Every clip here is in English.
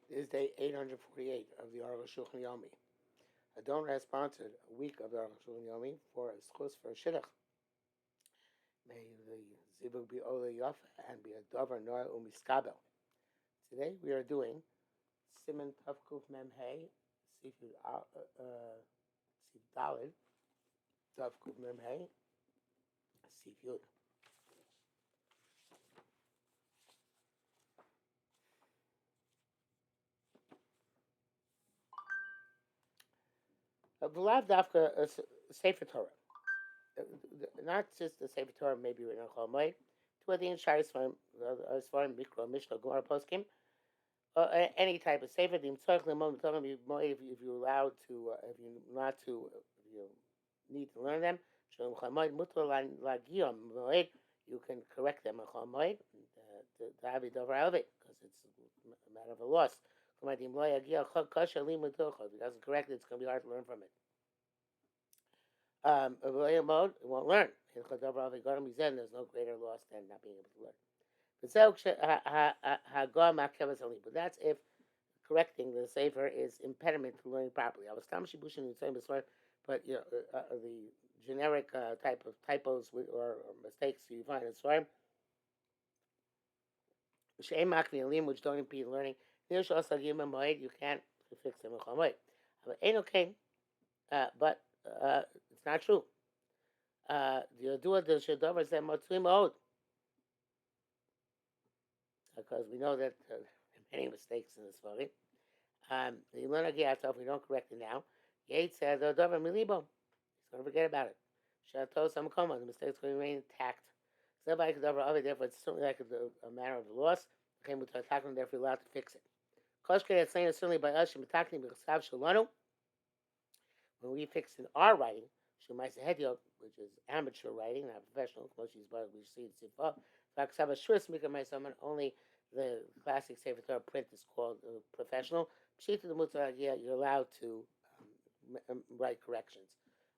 This is day 848 of the Arukh HaShulchan Yomi. A donor has sponsored a week of the Arukh HaShulchan Yomi for a schus for a shidduch. May the zibug be ola yafa and be a dover noah umiskabel. Today we are doing Siman Tavkuf Mem Hey, Sifud Sif Dalid, Tavkuf Mem Hey, Sifud. Vlad Dafka Sefer Torah. Not just the Sefer Torah, maybe written on Chol Moed. To the entire Svarim, Mikra, Mishnah, Gemara, Poskim, any type of Sefer. The Mitzvah, the moment if you're allowed to, if you're not to, if you need to learn them. You can correct them on Chol Moed to have it over Elevate because it's a matter of a loss. If he doesn't correct it, it's going to be hard to learn from it. Mode, it won't learn. There's no greater loss than not being able to learn. But that's if correcting the sefer is impediment to learning properly. I was but the generic type of typos or mistakes you find in Svarim, which don't impede learning, you can't fix them in Chol Moed. But it's not true. Because we know that there are many mistakes in this story. The learn again if we don't correct it now. Yates says the dover milibo. He's going to forget about it. Shato some coma. The mistakes going to remain intact. Therefore, it's certainly like a matter of loss. Therefore, you're allowed to fix it. Koshke is saying certainly by us, when we fix in our writing, which is amateur writing, not professional, we see it. Only the classic Sefer Torah print is called professional. You're allowed to write corrections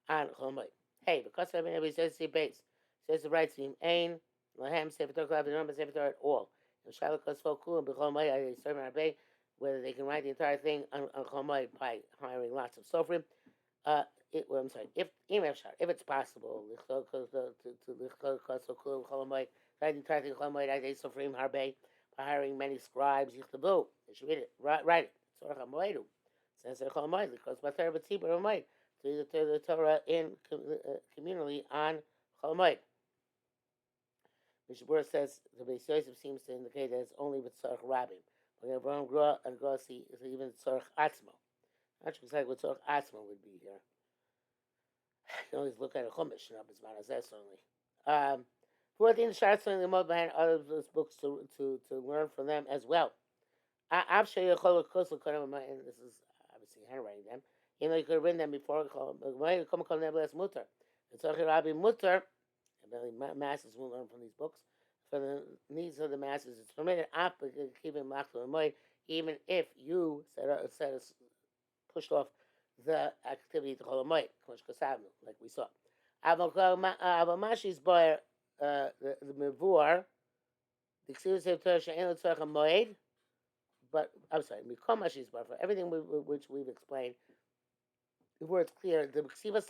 on Chol Moed. Hey, because everybody says the base, says the right seam, Ain, Lahem, Sefer Torah, the number Sefer Torah at all. Whether they can write the entire thing on Chol Moed by hiring lots of sofrim. I'm sorry. If it's possible, write the entire thing Chol Moed, sofrim harbe by hiring many scribes. Yichtavu, they should read it. Write it. Tzorach hamoedu. Says Chol Moed because Batar B'Tzibur Moed to the Torah in communally on Chol Moed. Mishabur says the Beis Yosef seems to indicate that it's only with Tzorach Rabim. But Avraham Gra and Grossi is even Tzorach Atzmo. Not sure exactly what Tzorach Atzmo would be here. You can always look at a Chumash and Abizman certainly. 14 Sharts the mode behind other books to learn from them as well. And this is obviously handwriting them. You know, you could have written them before. Mutter. It's Rabbi Mutter. Masses will learn from these books. For the needs of the masses, it's permitted. Even if you pushed off the activity to Chol Moed, like we saw. Avamashis boy the Mevur, the Ksiv Torah she'en tzorach hamoed, but I'm sorry, Mikomashis bar for everything which we've explained. The word's clear. The Ksiv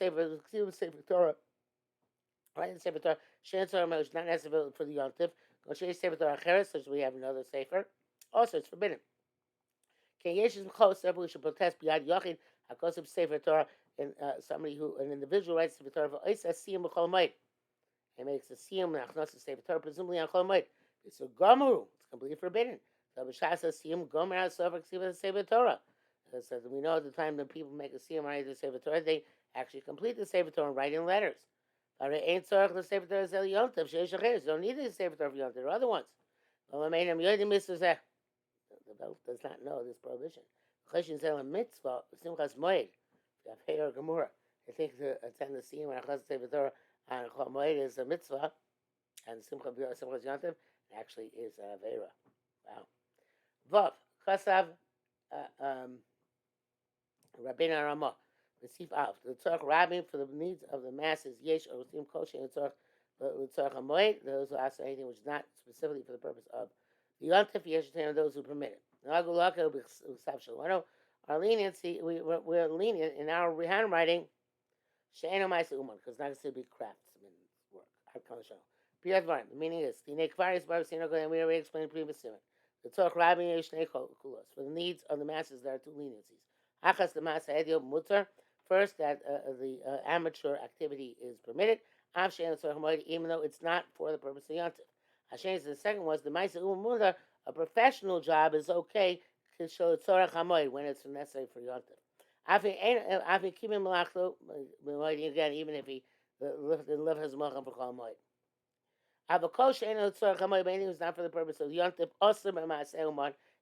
Sefer Torah, right? The Sefer Torah she'en tzorach hamoed is not necessary for the Yontif. Kosher Sefer Torah Cheres, such as we have another Sefer. Also, it's forbidden. Can Yeshus Mchos, everyone should protest beyond Yochid Hakosib Sefer Torah, and an individual writes Sefer Torah for Oisa Siyam B'Chol Moed. He makes a Siyam Nachnos Sefer Torah, presumably on Chol Moed. It's a Gomeru. It's completely forbidden. So B'Shas Siyam Gomer Al Sofer Ksiva Sefer Torah. So we know at the time that people make a Siyam write the Sefer Torah, they actually complete the Sefer Torah and write in letters. Ain't Tzorach the Sefer Torah Zel Yontav Sheish Acheres. Don't need the Sefer Torah for Yontav. There are other ones. The belt does not know this prohibition. Mitzvah, Simchas Moed, or Gemara. I think to attend the scene when Achaz Sefer Torah on Chol Moed is a mitzvah, and Simchas Yontiv actually is a Avera. Wow. Vav, Chasav, Rabbeinu Ramah, Receive Av, the Tzorach Rabbim for the needs of the masses, Yesh, or Sim Kosher, and Tzorach HaMoed, those who ask anything which is not specifically for the purpose of the Yontif, Yesh, and those who permit it. Our leniency, we're lenient in our handwriting. She'eno ma'ase uman, because not to be craftsman's work. Hakam Piyat Varm. The meaning is the nekvaris bar synagogue, and we already explained previously. The talk rabbi yeshnei kulos for the needs of the masses. There are two leniencies. Achas the masa edio mutar. First, that the amateur activity is permitted. Av she'en even though it's not for the purpose of yontif. Hashem, the second was the ma'ase uman mutar. A professional job is okay to show tzorach hamoed when it's necessary for yontif. Again, even if he live his malcham for chol moed. Avakol she'enu tzorach hamoed, anything is not for the purpose of yontif. Also,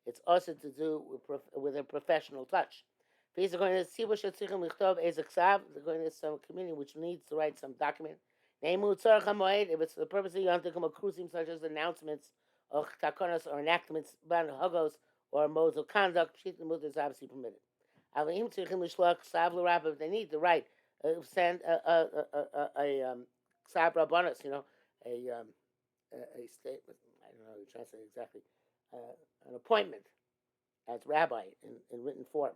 it's also to do with a professional touch. If they're going to see what they're going to some community which needs to write some document. If it's for the purpose of yontif, come cruising such as announcements or takonos or enactments, ban hagos or modes of conduct, pshit and is obviously permitted. If they need to write, send a ksav rabbanos, a statement. I don't know how to translate exactly. An appointment as rabbi in written form.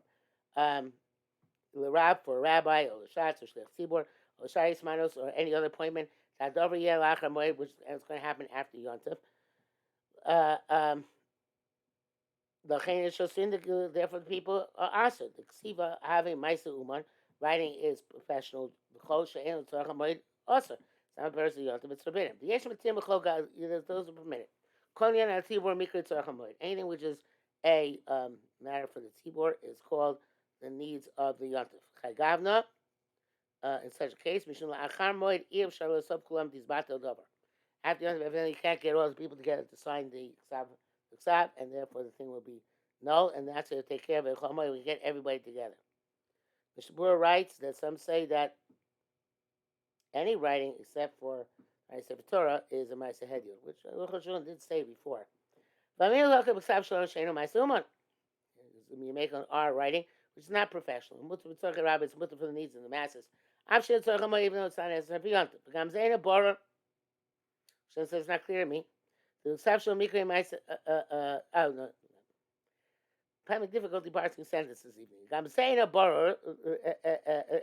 L'rab for a rabbi, or l'shatz, or shliach tzibor, or shayis manos, or any other appointment. Tadover yeh lachar moed, which is going to happen after Yontif. The therefore the people are answered. The ksiva having ma'ase uman, writing is professional. The chol she'en tzorach hamoed also. Some person yontif it's forbidden. The yesh matim b'chol those are permitted. Kol yan al tzibor mikra tzorach hamoed. Anything which is a matter for the tzibor is called the needs of the yontif. Chagavna, in such a case, mishum la'achar moed iv shalo sub kulam tizbatel davar. After yontif, you can't get all the people together to sign the ksav, and therefore the thing will be null, and that's how to take care of it. We get everybody together. Mr. Brewer writes that some say that any writing except for Torah is a ma'ase hedion, which Arukh HaShulchan did say before. You make an R writing, which is not professional. It's mutter for the needs of the masses. Even though it's not necessary for yontif. Says it's not clear to me. The exceptional mikra ma'ase. No. I'm having difficulty parsing sentences this evening. I'm saying a borrower,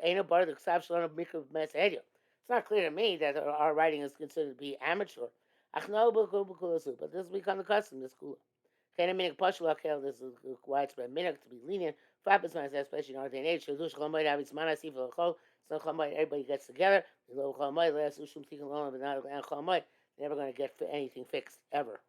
ain't a borrower the exceptional mikra ma'ase hedion. It's not clear to me that our writing is considered to be amateur. But this has become the custom. This school. This is widespread minhag to be lenient. Especially in our day and age. Everybody gets together. Never going to get anything fixed ever.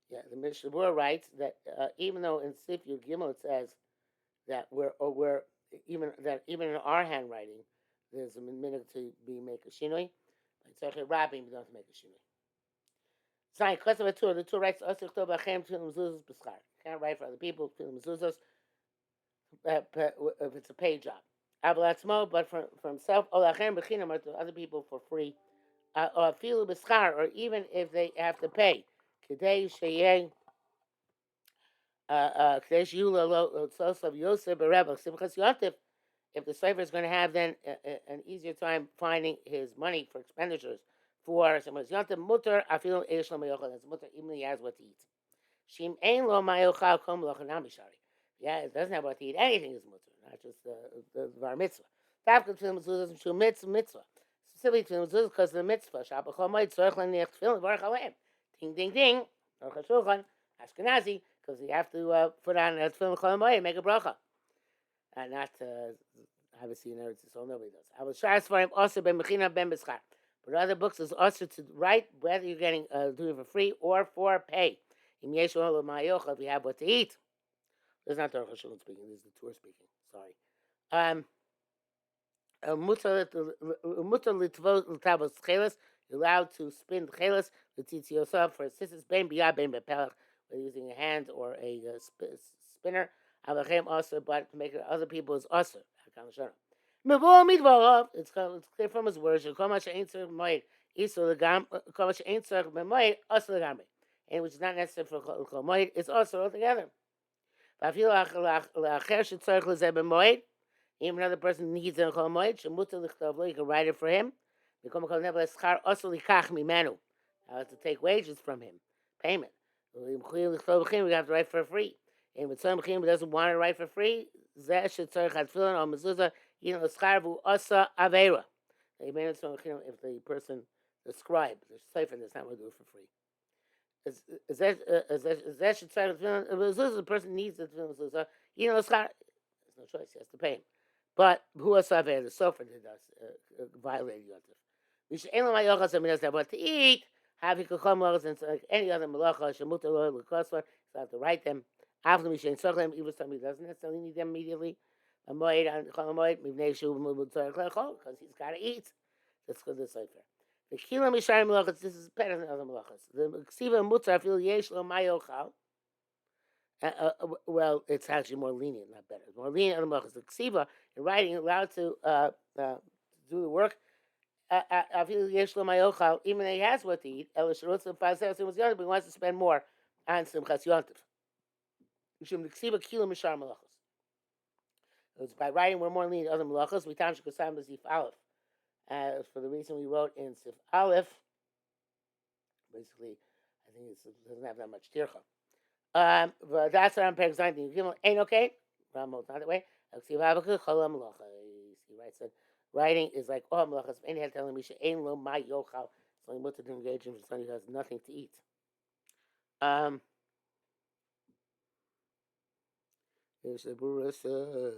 Yeah, the Mishnah Berurah writes that even though in Sif Yud Gimel it says that we're even in our handwriting there's a minute to be make a shinoi, it's actually wrapping we don't have to make a shinoi. Sign Kosav Tur, the Tur writes Osir Tov Achem Tfilim Mezuzos B'Schar. Can't write for other people Tfilim Mezuzos if it's a paid job. Abalatzmo, but for himself, Olachem B'Chinam, or to other people for free, or Filu B'Schar, or even if they have to pay. Kedei Sheyeh Kedei Sheyula Sosav Yosef Berebel Simchas Yontif. If the slaver is going to have then an easier time finding his money for expenditures for Simchas Yontif, Mutter Afilu Eish Lo Mayochel. It's Mutter even he has what to eat. Shim Ein Lo Mayochal Kom Lochanam Bishari. Yeah, it doesn't have what to eat. Anything is Mutter, not just the Var Mitzvah. Tafka Tfilim Mezuzos Shu Mitzvah. Specifically Tfilim Mezuzos because of the Mitzvah. Shabbat Chol Moed Tzorech L'Niach Tfilim Baruch Aleim. Ding, ding, ding. Arukh HaShulchan, Ashkenazi, because you have to put on a tefillin chol moed and make a bracha. Not, obviously, in Eretz Yisrael, nobody does. I was trying to find also ben mechina ben b'schar. But other books is also to write whether you're getting doing it for free or for pay. Im yesh lo ma'yochel, if you have what to eat. This is not the Arukh HaShulchan speaking, this is the Torah speaking. Sorry. Mutar litvot l'tavos chelas. You're allowed to spin the chelas l'tzitzi yosav for assistance ben biyad ben bepelach, whether using a hand or a spinner. Avachem also, but to make it other people is also. It's clear from his words. And which is not necessary for chol moed, it's also altogether. Even another person needs a Chol Moed, Shemuta Lichtavlo, you can write it for him. Become a Chol Nevel Eschar Osu Likach Mimenu. I have to take wages from him, payment. We have to write for free. And with some Chim doesn't want to write for free, Zeh Shetzorich Hatfilin or Mezuzah, Yin Eschar Vu Osa Avera. If the person, the scribe, the cipher, does not want to do it for free. That should start with the person needs the mezuzah. There's no choice; he has to pay him. But who else have the sofer that does violate yontif? We should ain't my yochas and doesn't have what to eat. Have he could come and like any other malacha shemutar lo lekosvar. So I have to write them. After we should them, even somebody doesn't necessarily need them immediately. A moed on chol moed mivnei shu mutar lechol because he's got to eat. That's good. The cipher. The kila mishar malachas. This is better than other malachas. The ksiva mutar fil yesh lo mayochal. Well, it's actually more lenient, not better. It's more lenient on the malachas. The ksiva in writing allowed to do the work. Even though he has what to eat, but he wants to spend more on simchas yontif. It's by writing we're more lenient other malachas. We tam shekosam b'sif aleph. For the reason we wrote in Sif Aleph, basically, I think it doesn't have that much tircha. But that's what I'm paying exciting. Ain't okay? Ramos, not that way. He writes that writing is like all malachas. Any had telling me she ain't lo my yochal. So he mutter to engage him for somebody who has nothing to eat. The Burra says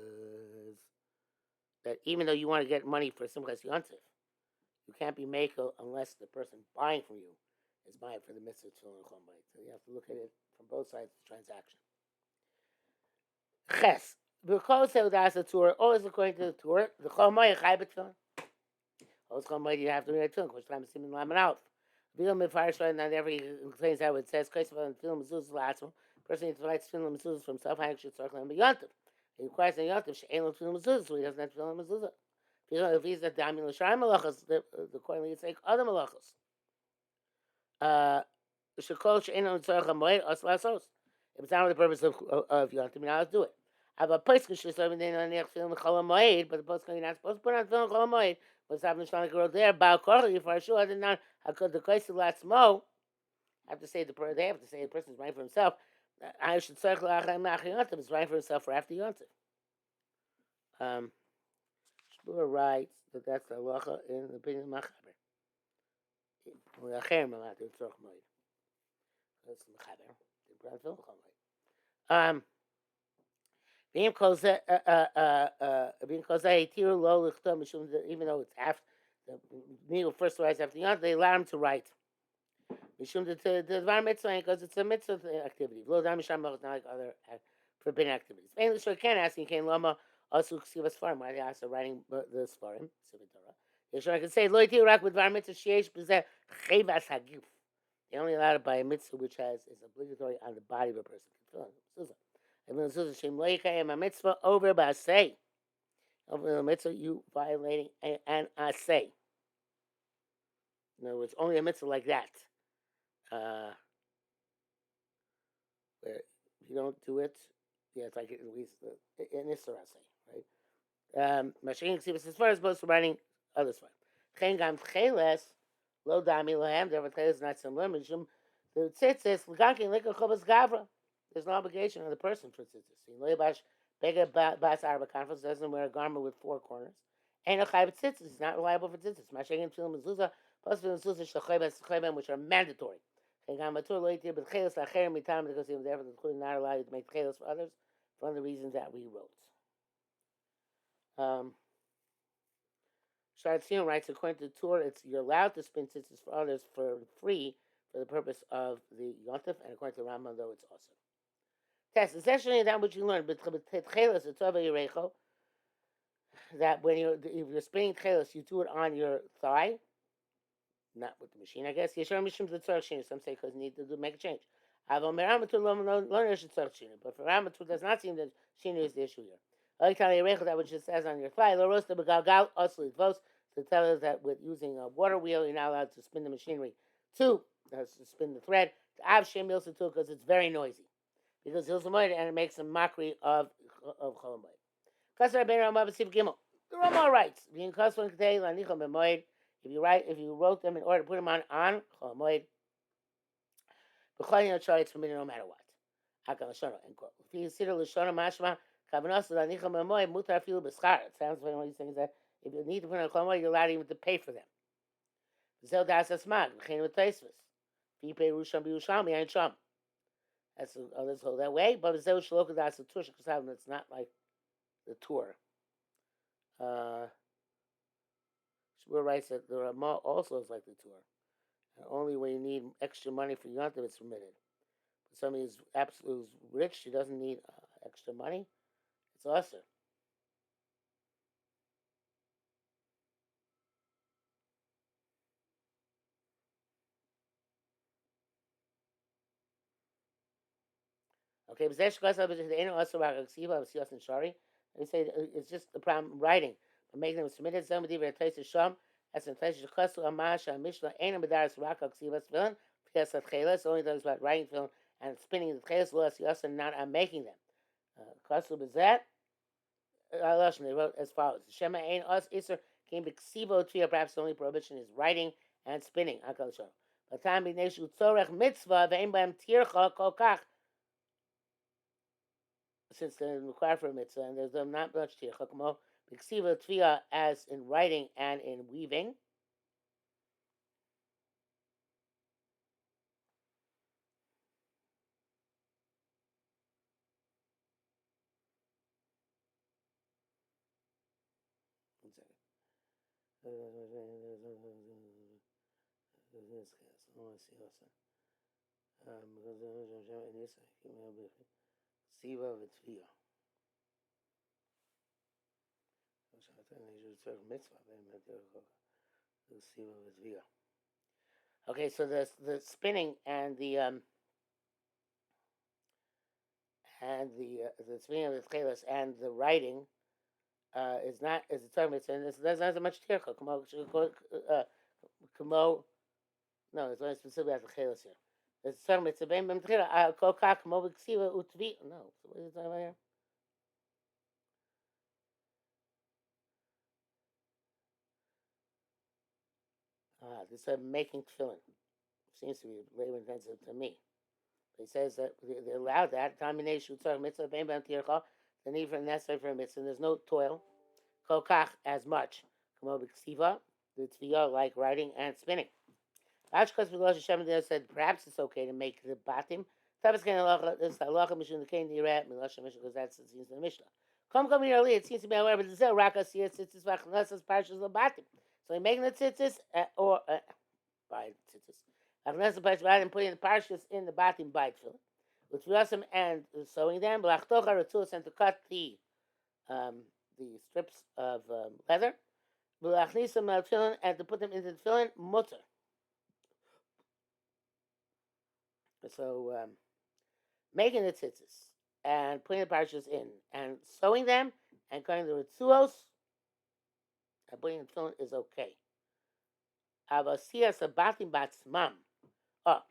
that even though you want to get money for some kind of yontif, you can't be makel unless the person buying from you is buying for the mitzvah tefillin chol moed. So you have to look at it from both sides of the transaction. Ches, because that's a tour, always according to the tour, the chol moed chai b'tefillin. Always chol moed you have to read tefillin. Which time is simin lamed out. V'il mifarish right not every explains how it says kaisva and tefillin mezuzah la'atzmo. Person needs to write tefillin mezuzah for himself. Hang should start claiming yontif. He requires a yontif she'ain lo tefillin mezuzah, so he doesn't have tefillin mezuzah. If he's a dami l'shar malachas, accordingly it's like other malachas. Shekol she'ein on tzarech hamoed os lasos. If it's not for the purpose of yontif, now let's do it. I have a poskin shesovin they don't have tefillin chol hamoed, but the poskin you're not supposed to put on tefillin chol hamoed. What's happening to the girl there? Ba'al korach yifarshu. I did not. How could the koisi latzmo? Have to say they have to say the person's right for himself. I should circle achayim yontif. It's right for himself for after yontif. Shmuel writes that that's the halacha in the opinion of Machaber. That's Machaber. Even though it's after the needle first writes after yontif, they allow him to write. The Dvar Mitzvah because it's a mitzvah activity. Not like other forbidden activities. Mainly, so I can't ask you, can Lama also see us farm? Why they ask writing the Svarim? So I can say, Lo Yiti Rak with Dvar Mitzvah Sheish B'zeh Chevas Hagif. They only allowed it by a mitzvah which is obligatory on the body of a person. And when the Shem Lo Yikayim a mitzvah over b'aseh. Over the mitzvah, you violating an aseh. In other words, only a mitzvah like that. Where if you don't do it, yeah, it's like at least in Isra, right? Mashing Ksivas as far as opposed to writing other stuff. Chen gam tcheles, lo dami lohem, there tcheles not similar, mishum, the tzitzis, l'gankin likah chovas gavra. There's no obligation on the person for tzitzis. Lo yabash bega bas arba conference doesn't wear a garment with four corners. Ain't no chai tzitzis, he's not reliable for tzitzis. Mashing tefillin mezuzah, plus tefillin mezuzah which are mandatory. Because he was therefore not allowed to make chelos for others for the reasons that we wrote. Sharatzion writes, according to the Torah, you're allowed to spin tzitzis for others for free for the purpose of the yontif, and according to Rambam, though, it's also. Test, essentially, that which you learn, but chelos, that if you're spinning chelos, you do it on your thigh. Not with the machine, I guess. Some say because you need to make a change. But for Ramatur, does not seem that Shinu is the issue here. That which it says on your thigh, to tell us that with using a water wheel, you're not allowed to spin the machinery. To spin the thread. Because it's very noisy. Because and it makes a mockery of Chol Moed. Kasar Ben Ramah B'Siv Gimel. The Ramah writes, "Being Kasvan K'tei Lanicham B'Moed." If you wrote them in order to put them on Chol Moed, B'Chol Yom it's permitted no matter what. Hakal Lashona, end quote. If you consider Lashona Mashma Kavanos Lanicham B'Moed Mutar Afilu B'Schar. It sounds funny when he's saying that if you need to put on Chol Moed, you're allowed even to pay for them. Zel Das Asmag V'Chein V'Toisvus. If you pay Rusham B'Yushalmi Ein Sham. That's others hold that way, but Zel Shaloka Das Tush because it's not like the tour. Shmuel writes that the Ramah also is like the tour. And only when you need extra money for Yontif it's permitted. But somebody who's absolutely rich, she doesn't need extra money. It's awesome. Okay, but they say it's just the problem writing, but making them submitted. Somebody even place a sham. That's in place of chasu amasha mishnah. Ain't b'daras raka ksivas film because the chelas only does about writing film and spinning the chelas. Well, it's not on making them. Chasu b'zet. They wrote as follows: Shema ain't us iser came b'ksivo tria. Perhaps the only prohibition is writing and spinning. Akal sham. But time b'neshu tzorech mitzvah ve'im b'em tircha kol kach. Since they're required for a mitzvah, and there's not much tircha, kamo b'ksiva tria as in writing and in weaving. One second. Siva v'tviya. Okay, so the spinning and the spinning of the chelas and the writing is not is a term. It's and there's not as much tircha. No, it's only specifically as the chelas here. It's a term. It's a bein b'm tchila. Kol kach kamo b'ksiva utvi. No, so what are you talking about here? This making tefillin seems to be labor intensive to me. He says that they allowed that. Combination mitzvah bein b'm tircha. The need for necessary for a mitzvah. There's no toil. Kol kach as much. Kamo b'ksiva. The tviya like writing and spinning. Ashkas Milosh Hashem said perhaps it's okay to make the batim. Tavis Kain Halacha, this Halacha Mishun the Kain Dirat, Milosh Hashem because that's it seems in the Mishnah. Come early, it seems to be however the Zel Raka Siyah Tzitzis Vachnasas Parshas Batim. So he's making the tzitzis or by tzitzis. Vachnasas Parshas Batim, putting the parshas in the batim by tefillin. With Vyasam and sewing them, Blachtocha Ratzulas and to cut the strips of leather. Blachnisam tefillin and to put them into the tefillin mutter. So making the tzitzis and putting the parshas in and sewing them and cutting the ritzuos and putting the tefillin is okay. Avasiyas abatim batzmam. Oh,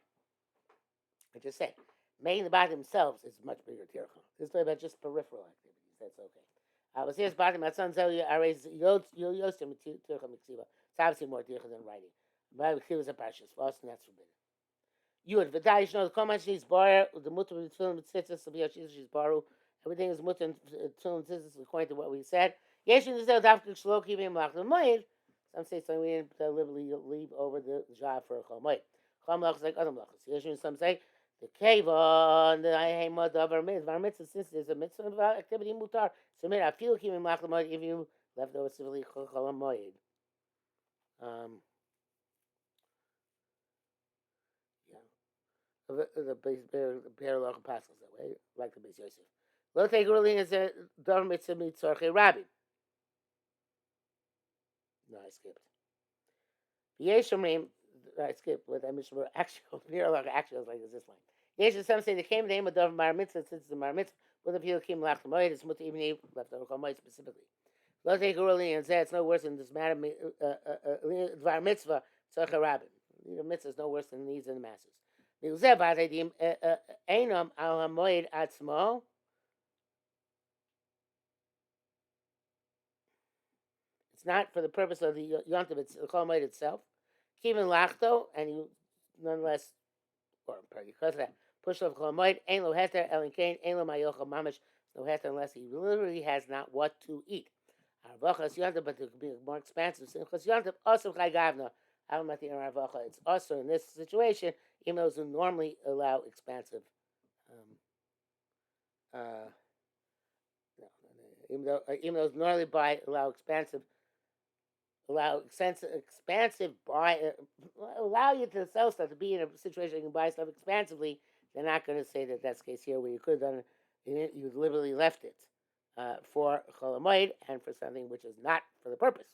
I just said making the batim themselves is much bigger tircha. This is about just peripheral activities. That's okay. Avasiyas batim batzmam zeli ares yosim tircha miksiva. It's obviously more tircha than writing. But miksiva is a parshas. For us, that's forbidden. Yud v'day know the komash needs bar the mutter with tefillin tzitzis the biyashish is baru. Everything is mutter and tefillin tzitzis according to what we said. Yeshin is there dafka shlo kivim lach the moed. Some say so we didn't deliberately leave over the job for a chol moed. Chol malachas like other malachas. Yeshin some say the keva and the ayhemad of our mitzvah since there's a mitzvah activity mutar. So I feel kivim lach the moed if you left over civilly chol moed. The pair of apostles that way, like the Beis Yosef. Lo take ruling is a dor mitzvah mitzorche rabbi. No, I skipped. Yeshomrim, I skipped with I mentioned actual pair of actuals like this line. Yeshom some say they came to name a dor mar mitzvah since the mar mitzvah. What if you came lach moed? It's mutter even left over moed specifically. Lo take ruling and say it's no worse than this matter dvar mitzvah tzorche rabbi. The mitzvah is no worse than the needs of the masses. Einam al hamoed atzmo. It's not for the purpose of the yontiv. It's the Chol Hamoed itself. Kivin lachto, and you nonetheless, or because of that, push off Chol Hamoed. Ein lo heter elin kain ein lo mayochel mamish. No heter unless he literally has not what to eat. Arukh HaShulchan, but it could be more expansive. Simchas yontiv also chai gavna. It's also in this situation, even those who normally allow expansive. Uh, even those normally allow expansive buy, allow you to sell stuff, to be in a situation you can buy stuff expansively. They're not going to say that that's the case here, where you could have done it, you literally left it for Chol Hamoed and for something which is not for the purpose.